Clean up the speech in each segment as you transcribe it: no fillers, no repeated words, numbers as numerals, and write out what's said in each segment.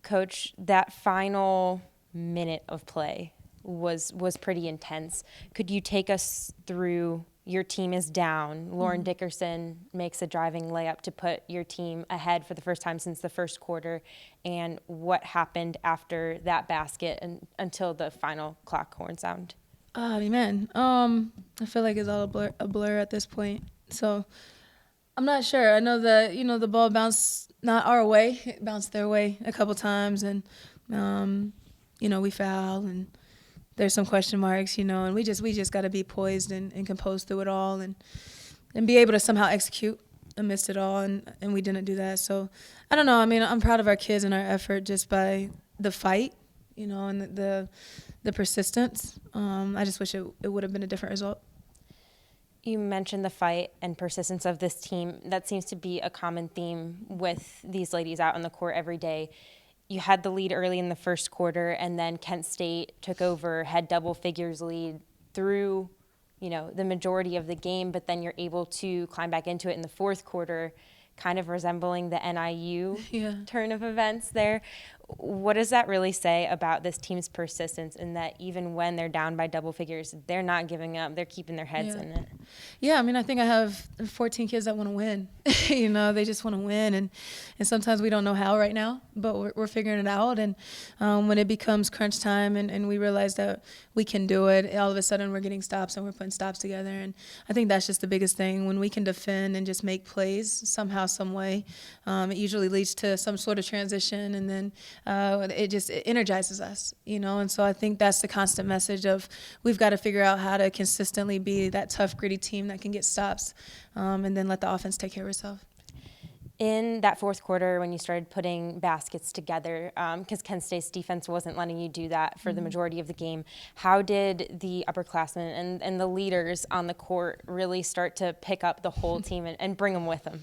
Coach, that final minute of play was pretty intense. Could you take us through? Your team is down. Lauren Dickerson makes a driving layup to put your team ahead for the first time since the first quarter. And what happened after that basket and until the final clock horn sound? Oh, man. I feel like it's all a blur at this point. So I'm not sure. I know that, the ball bounced not our way. It bounced their way a couple times. And, we foul and there's some question marks, and we just got to be poised and composed through it all and be able to somehow execute amidst it all. And we didn't do that. So I don't know. I mean, I'm proud of our kids and our effort just by the fight, and the persistence. I just wish it would have been a different result. You mentioned the fight and persistence of this team. That seems to be a common theme with these ladies out on the court every day. You had the lead early in the first quarter, and then Kent State took over, had double figures lead through, the majority of the game, but then you're able to climb back into it in the fourth quarter, kind of resembling the NIU turn of events there. What does that really say about this team's persistence in that even when they're down by double figures, they're not giving up, they're keeping their heads in it? Yeah, I mean, I think I have 14 kids that want to win. They just want to win. And sometimes we don't know how right now, but we're figuring it out. And when it becomes crunch time and we realize that we can do it, all of a sudden we're getting stops and we're putting stops together. And I think that's just the biggest thing. When we can defend and just make plays somehow, some way, it usually leads to some sort of transition. And then it energizes us, and so I think that's the constant message of we've got to figure out how to consistently be that tough, gritty team that can get stops and then let the offense take care of itself. In that fourth quarter, when you started putting baskets together, because Kent State's defense wasn't letting you do that for the majority of the game, how did the upperclassmen and the leaders on the court really start to pick up the whole team and bring them with them?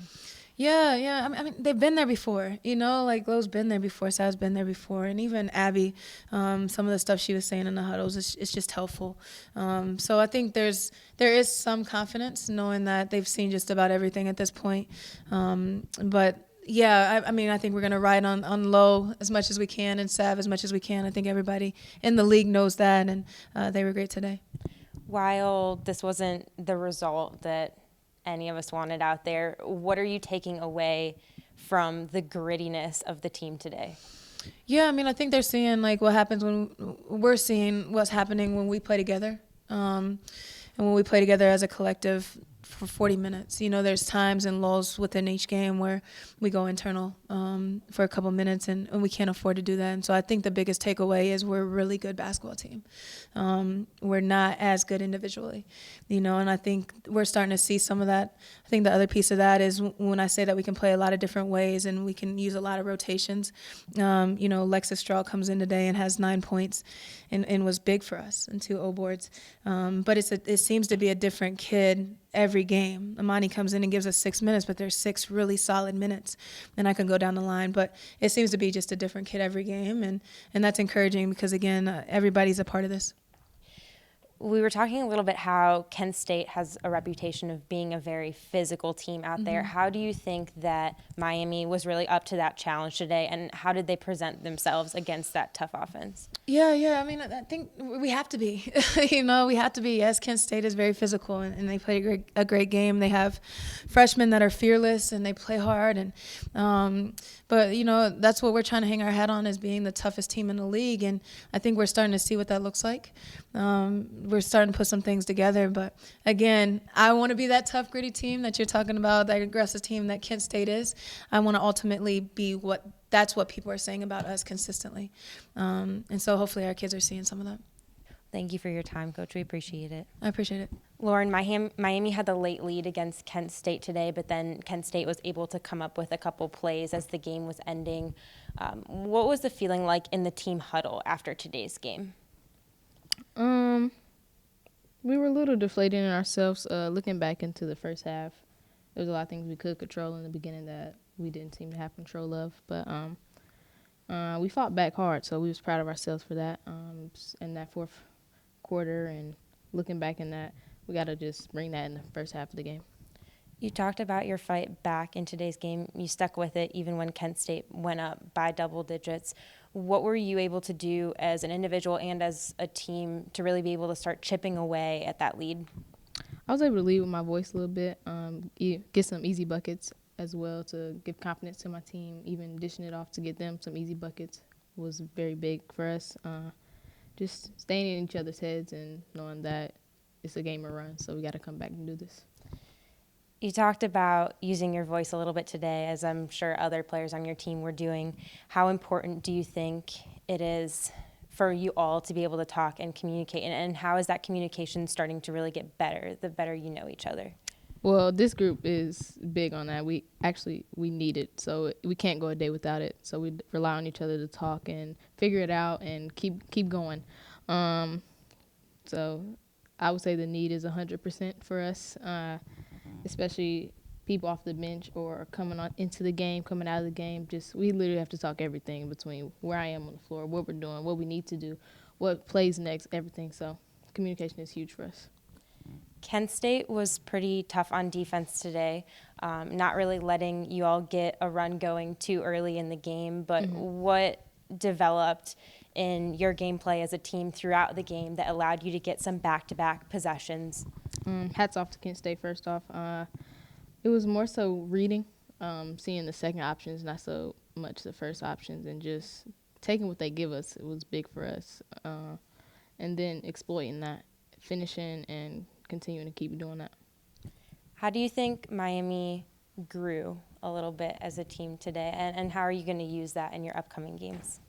Yeah. I mean, they've been there before, like Lowe's been there before, Sav's been there before, and even Abby, some of the stuff she was saying in the huddles, it's just helpful. So I think there is some confidence knowing that they've seen just about everything at this point. But yeah, I mean, I think we're going to ride on Lowe as much as we can and Sav as much as we can. I think everybody in the league knows that, and they were great today. While this wasn't the result that any of us wanted out there, what are you taking away from the grittiness of the team today? Yeah, I mean, I think they're seeing what happens when we're seeing what's happening when we play together, and when we play together as a collective for 40 minutes. There's times and lulls within each game where we go internal for a couple minutes, and we can't afford to do that. And so I think the biggest takeaway is we're a really good basketball team. We're not as good individually, and I think we're starting to see some of that. I think the other piece of that is when I say that we can play a lot of different ways and we can use a lot of rotations. Lexus Straw comes in today and has 9 points and was big for us and 2 O boards. But it seems to be a different kid every game. Amani comes in and gives us 6 minutes, but there's 6 really solid minutes. And I can go down the line, but it seems to be just a different kid every game. And that's encouraging because, again, everybody's a part of this. We were talking a little bit how Kent State has a reputation of being a very physical team out there. How do you think that Miami was really up to that challenge today, and how did they present themselves against that tough offense? Yeah. I mean, I think we have to be. We have to be. Yes, Kent State is very physical, and they play a great game. They have freshmen that are fearless, and they play hard. And but, that's what we're trying to hang our hat on, as being the toughest team in the league. And I think we're starting to see what that looks like. We're starting to put some things together. But, again, I want to be that tough, gritty team that you're talking about, that aggressive team that Kent State is. I want to ultimately be that's what people are saying about us consistently. And so hopefully our kids are seeing some of that. Thank you for your time, Coach. We appreciate it. I appreciate it. Lauren, Miami had the late lead against Kent State today, but then Kent State was able to come up with a couple plays as the game was ending. What was the feeling like in the team huddle after today's game? We were a little deflated in ourselves. Looking back into the first half, there was a lot of things we could control in the beginning that we didn't seem to have control of. But we fought back hard, so we was proud of ourselves for that. In that fourth quarter, and looking back in that, we got to just bring that in the first half of the game. You talked about your fight back in today's game. You stuck with it even when Kent State went up by double digits. What were you able to do as an individual and as a team to really be able to start chipping away at that lead? I was able to lead with my voice a little bit, get some easy buckets as well to give confidence to my team. Even dishing it off to get them some easy buckets was very big for us. Just staying in each other's heads and knowing that it's a game of run, so we got to come back and do this. You talked about using your voice a little bit today, as I'm sure other players on your team were doing. How important do you think it is for you all to be able to talk and communicate? And how is that communication starting to really get better, the better you know each other? Well, this group is big on that. We need it, so we can't go a day without it. So we rely on each other to talk and figure it out and keep going. So I would say the need is 100% for us, especially people off the bench or coming on into the game, coming out of the game. Just we literally have to talk everything between where I am on the floor, what we're doing, what we need to do, what plays next, everything. So communication is huge for us. Kent State was pretty tough on defense today, not really letting you all get a run going too early in the game. But what developed in your gameplay as a team throughout the game that allowed you to get some back-to-back possessions? Hats off to Kent State, first off. It was more so reading, seeing the second options, not so much the first options, and just taking what they give us. It was big for us. And then exploiting that, finishing and continuing to keep doing that. How do you think Miami grew a little bit as a team today, and how are you going to use that in your upcoming games?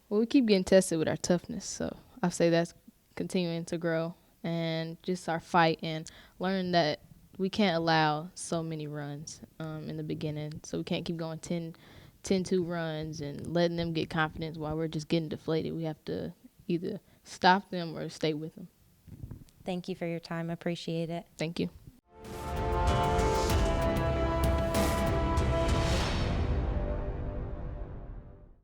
Well, we keep getting tested with our toughness, so I say that's continuing to grow, and just our fight and learn that we can't allow so many runs in the beginning, so we can't keep going 10-2 runs and letting them get confidence while we're just getting deflated. We have to either stop them or stay with them. Thank you for your time. Appreciate it. Thank you.